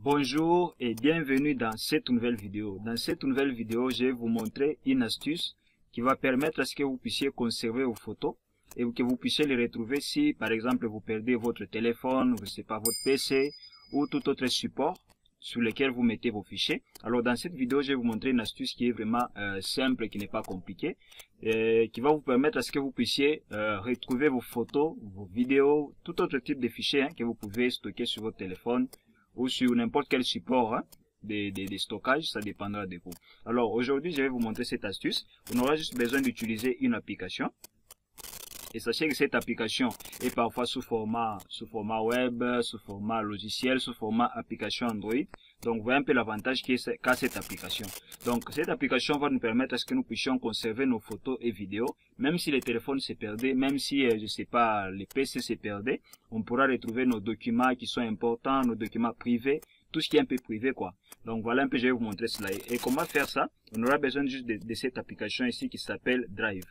Bonjour et bienvenue dans cette nouvelle vidéo. Dans cette nouvelle vidéo, je vais vous montrer une astuce qui va permettre à ce que vous puissiez conserver vos photos et que vous puissiez les retrouver si, par exemple, vous perdez votre téléphone, je sais pas, votre PC ou tout autre support sur lequel vous mettez vos fichiers. Alors, dans cette vidéo, je vais vous montrer une astuce qui est vraiment simple, qui n'est pas compliquée, qui va vous permettre à ce que vous puissiez retrouver vos photos, vos vidéos, tout autre type de fichiers que vous pouvez stocker sur votre téléphone ou sur n'importe quel support de stockage, ça dépendra de vous. Alors aujourd'hui, je vais vous montrer cette astuce. On aura juste besoin d'utiliser une application. Et sachez que cette application est parfois sous format web, sous format logiciel, sous format application Android. Donc, vous voyez un peu l'avantage qu'a cette application. Donc, cette application va nous permettre à ce que nous puissions conserver nos photos et vidéos, même si les téléphones se perdaient, même si, je sais pas, les PC se perdaient, on pourra retrouver nos documents qui sont importants, nos documents privés, tout ce qui est un peu privé, quoi. Donc, voilà un peu, je vais vous montrer cela. Et comment faire ça? On aura besoin juste de cette application ici qui s'appelle Drive.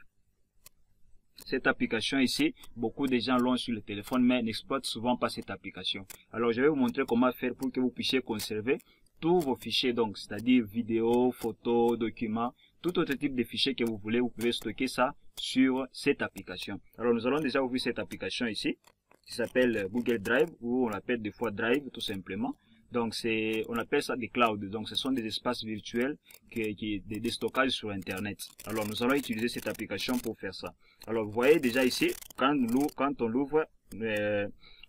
Cette application ici, beaucoup de gens l'ont sur le téléphone, mais n'exploitent souvent pas cette application. Alors, je vais vous montrer comment faire pour que vous puissiez conserver tous vos fichiers, donc, c'est-à-dire vidéos, photos, documents, tout autre type de fichiers que vous voulez, vous pouvez stocker ça sur cette application. Alors, nous allons déjà ouvrir cette application ici, qui s'appelle Google Drive, ou on l'appelle des fois Drive, tout simplement. Donc, on appelle ça des clouds. Donc, ce sont des espaces virtuels des stockages sur Internet. Alors, nous allons utiliser cette application pour faire ça. Alors, vous voyez déjà ici, quand on l'ouvre,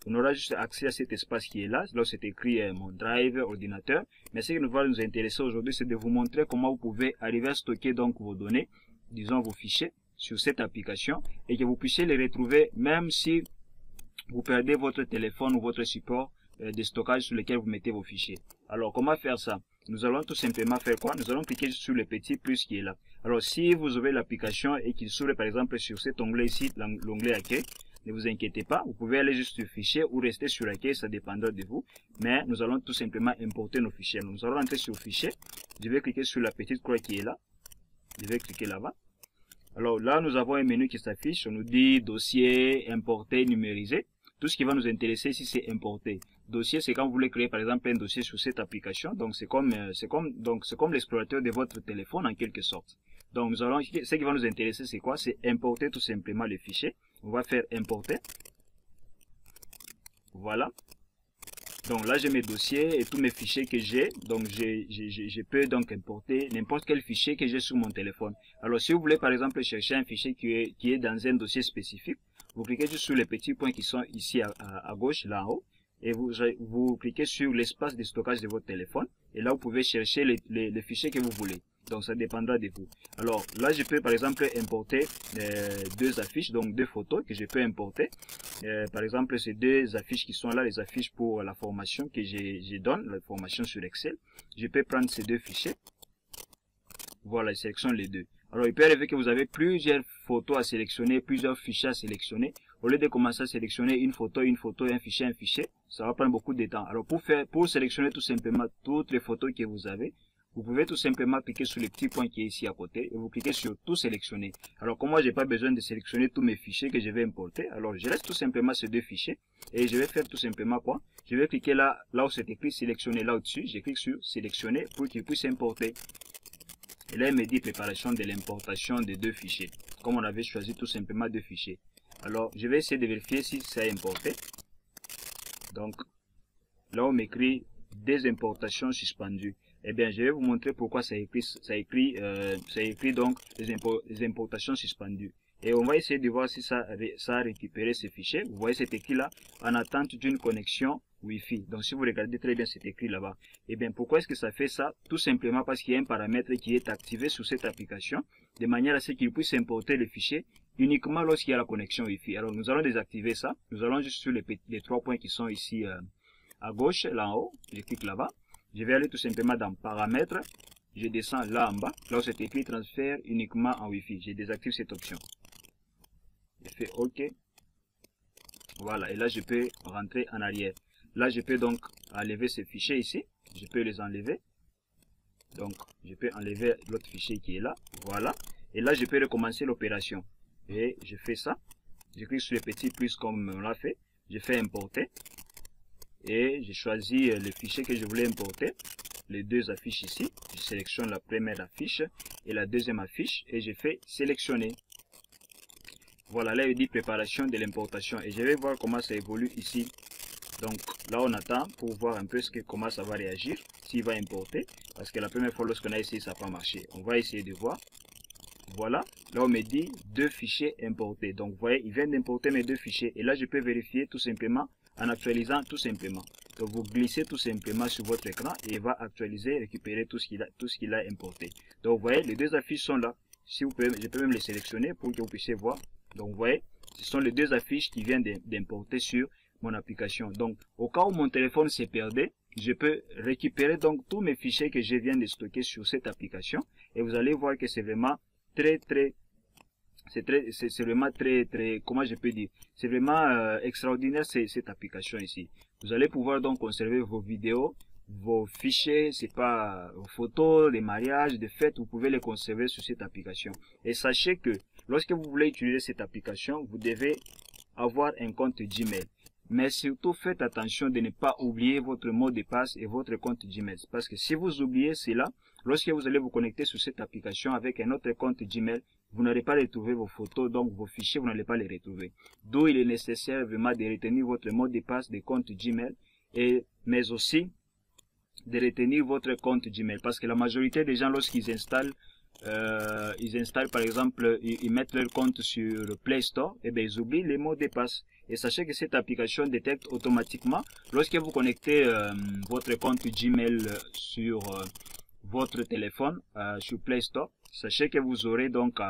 on aura juste accès à cet espace qui est là. Là, c'est écrit mon drive, ordinateur. Mais ce qui va nous intéresser aujourd'hui, c'est de vous montrer comment vous pouvez arriver à stocker donc vos données, disons vos fichiers, sur cette application et que vous puissiez les retrouver même si vous perdez votre téléphone ou votre support de stockage sur lequel vous mettez vos fichiers. Alors, comment faire ça? Nous allons tout simplement faire quoi? Nous allons cliquer sur le petit plus qui est là. Alors, si vous ouvrez l'application et qu'il s'ouvre par exemple sur cet onglet ici, l'onglet accueil, ne vous inquiétez pas, vous pouvez aller juste sur fichier ou rester sur accueil, ça dépendra de vous. Mais nous allons tout simplement importer nos fichiers. Nous allons entrer sur fichier. Je vais cliquer sur la petite croix qui est là. Je vais cliquer là-bas. Alors là, nous avons un menu qui s'affiche. On nous dit dossier, importer, numériser. Tout ce qui va nous intéresser ici, c'est importer. Dossier, c'est quand vous voulez créer par exemple un dossier sur cette application. Donc c'est comme l'explorateur de votre téléphone en quelque sorte. Donc ce qui va nous intéresser, c'est quoi? C'est importer tout simplement les fichiers. On va faire importer. Voilà. Donc là, j'ai mes dossiers et tous mes fichiers que j'ai. Donc je peux donc importer n'importe quel fichier que j'ai sur mon téléphone. Alors si vous voulez par exemple chercher un fichier qui est dans un dossier spécifique, vous cliquez juste sur les petits points qui sont ici à gauche, là en haut, et vous cliquez sur l'espace de stockage de votre téléphone, et là vous pouvez chercher les fichiers que vous voulez. Donc ça dépendra de vous. Alors là je peux par exemple importer deux affiches, donc deux photos que je peux importer. Par exemple ces deux affiches qui sont là, les affiches pour la formation que je donne, la formation sur Excel. Je peux prendre ces deux fichiers. Voilà, je sélectionne les deux. Alors, il peut arriver que vous avez plusieurs photos à sélectionner, plusieurs fichiers à sélectionner. Au lieu de commencer à sélectionner une photo, un fichier, ça va prendre beaucoup de temps. Alors, pour sélectionner tout simplement toutes les photos que vous avez, vous pouvez tout simplement cliquer sur le petit point qui est ici à côté et vous cliquez sur tout sélectionner. Alors, comme moi, j'ai pas besoin de sélectionner tous mes fichiers que je vais importer, alors je laisse tout simplement ces deux fichiers et je vais faire tout simplement quoi? Je vais cliquer là où c'est écrit sélectionner là au-dessus. Je clique sur sélectionner pour qu'il puisse importer. Et là, il me dit préparation de l'importation de deux fichiers. Comme on avait choisi tout simplement deux fichiers. Alors, je vais essayer de vérifier si ça a importé. Donc, là, on m'écrit des importations suspendues. Eh bien, je vais vous montrer pourquoi ça écrit donc les importations suspendues. Et on va essayer de voir si ça a récupéré ces fichiers. Vous voyez, c'est écrit là, en attente d'une connexion Wi-Fi. Donc, si vous regardez très bien, c'est écrit là-bas. Eh bien, pourquoi est-ce que ça fait ça? Tout simplement parce qu'il y a un paramètre qui est activé sur cette application, de manière à ce qu'il puisse importer les fichiers uniquement lorsqu'il y a la connexion Wi-Fi. Alors, nous allons désactiver ça. Nous allons juste sur les trois points qui sont ici à gauche, là en haut. Je clique là-bas. Je vais aller tout simplement dans paramètres. Je descends là en bas. Là où c'est écrit transfert uniquement en Wi-Fi. Je désactive cette option. Je fais OK. Voilà. Et là, je peux rentrer en arrière. Là, je peux donc enlever ces fichiers ici. Je peux les enlever. Donc, je peux enlever l'autre fichier qui est là. Voilà. Et là, je peux recommencer l'opération. Et je fais ça. Je clique sur le petit plus comme on l'a fait. Je fais importer. et j'ai choisi les fichiers que je voulais importer. Les deux affiches ici, je sélectionne la première affiche et la deuxième affiche et je fais sélectionner. Voilà, là il dit préparation de l'importation et je vais voir comment ça évolue ici. Donc là on attend pour voir un peu comment ça va réagir, s'il va importer, parce que la première fois lorsqu'on a essayé ça n'a pas marché. On va essayer de voir. Voilà, là on me dit deux fichiers importés. Donc vous voyez, il vient d'importer mes deux fichiers et là je peux vérifier tout simplement en actualisant tout simplement. Donc vous glissez tout simplement sur votre écran et il va actualiser, récupérer tout ce qu'il a importé. Donc vous voyez, les deux affiches sont là. Si vous pouvez, je peux même les sélectionner pour que vous puissiez voir. Donc vous voyez, ce sont les deux affiches qui viennent d'importer sur mon application. Donc au cas où mon téléphone s'est perdu, je peux récupérer donc tous mes fichiers que je viens de stocker sur cette application et vous allez voir que c'est vraiment c'est vraiment très comment je peux dire, c'est vraiment extraordinaire cette application ici. Vous allez pouvoir donc conserver vos vidéos, vos fichiers, c'est pas vos photos, les mariages, des fêtes, vous pouvez les conserver sur cette application. Et sachez que lorsque vous voulez utiliser cette application, vous devez avoir un compte Gmail. Mais surtout, faites attention de ne pas oublier votre mot de passe et votre compte Gmail. Parce que si vous oubliez cela, lorsque vous allez vous connecter sur cette application avec un autre compte Gmail, vous n'allez pas retrouver vos photos, donc vos fichiers, vous n'allez pas les retrouver. D'où il est nécessaire vraiment de retenir votre mot de passe des comptes Gmail, mais aussi de retenir votre compte Gmail. Parce que la majorité des gens, lorsqu'ils installent, par exemple, ils mettent leur compte sur le Play Store, et bien ils oublient les mots de passe. Et sachez que cette application détecte automatiquement, lorsque vous connectez votre compte Gmail sur votre téléphone, sur Play Store, sachez que vous aurez donc,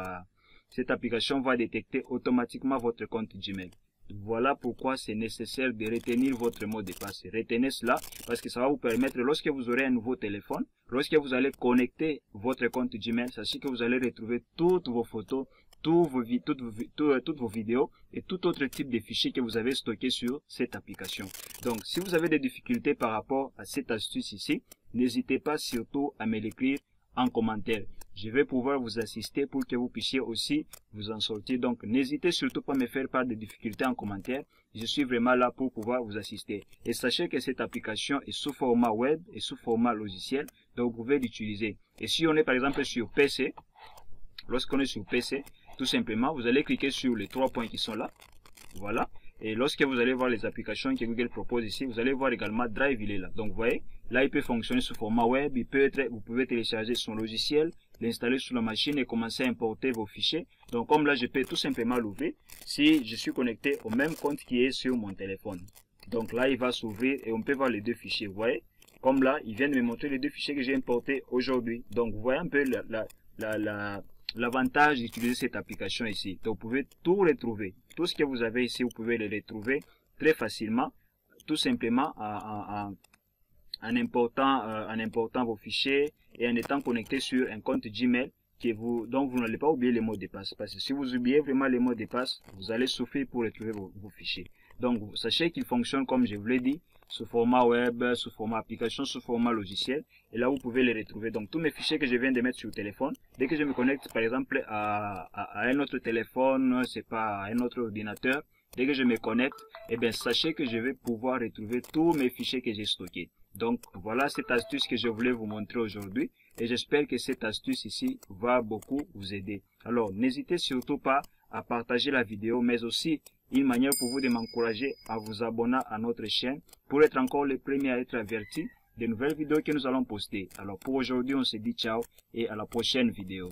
cette application va détecter automatiquement votre compte Gmail. Voilà pourquoi c'est nécessaire de retenir votre mot de passe. Retenez cela parce que ça va vous permettre, lorsque vous aurez un nouveau téléphone, lorsque vous allez connecter votre compte Gmail, sachez que vous allez retrouver toutes vos photos, toutes vos vidéos et tout autre type de fichiers que vous avez stockés sur cette application. Donc, si vous avez des difficultés par rapport à cette astuce ici, n'hésitez pas surtout à me l'écrire en commentaire. Je vais pouvoir vous assister pour que vous puissiez aussi vous en sortir. Donc, n'hésitez surtout pas à me faire part des difficultés en commentaire. Je suis vraiment là pour pouvoir vous assister. Et sachez que cette application est sous format web et sous format logiciel. Donc, vous pouvez l'utiliser. Et si on est par exemple sur PC, lorsqu'on est sur PC, tout simplement, vous allez cliquer sur les trois points qui sont là. Voilà. Et lorsque vous allez voir les applications que Google propose ici, vous allez voir également Drive, il est là. Donc, vous voyez, là, il peut fonctionner sous format web. Vous pouvez télécharger son logiciel, l'installer sur la machine et commencer à importer vos fichiers. Donc, comme là, je peux tout simplement l'ouvrir si je suis connecté au même compte qui est sur mon téléphone. Donc là, il va s'ouvrir et on peut voir les deux fichiers. Vous voyez, comme là, il vient de me montrer les deux fichiers que j'ai importés aujourd'hui. Donc, vous voyez un peu l'avantage d'utiliser cette application ici. Donc, vous pouvez tout retrouver. Tout ce que vous avez ici, vous pouvez le retrouver très facilement, tout simplement en important vos fichiers et en étant connecté sur un compte Gmail dont vous n'allez pas oublier les mots de passe. Parce que si vous oubliez vraiment les mots de passe, vous allez souffrir pour retrouver vos fichiers. Donc, sachez qu'il fonctionne comme je vous l'ai dit, sous format web, sous format application, sous format logiciel. Et là, vous pouvez les retrouver. Donc, tous mes fichiers que je viens de mettre sur le téléphone, dès que je me connecte, par exemple, à un autre téléphone, c'est pas à un autre ordinateur, dès que je me connecte, eh bien, sachez que je vais pouvoir retrouver tous mes fichiers que j'ai stockés. Donc, voilà cette astuce que je voulais vous montrer aujourd'hui. Et j'espère que cette astuce ici va beaucoup vous aider. Alors, n'hésitez surtout pas à partager la vidéo, mais aussi une manière pour vous de m'encourager à vous abonner à notre chaîne pour être encore les premiers à être avertis des nouvelles vidéos que nous allons poster. Alors, pour aujourd'hui, on se dit ciao et à la prochaine vidéo.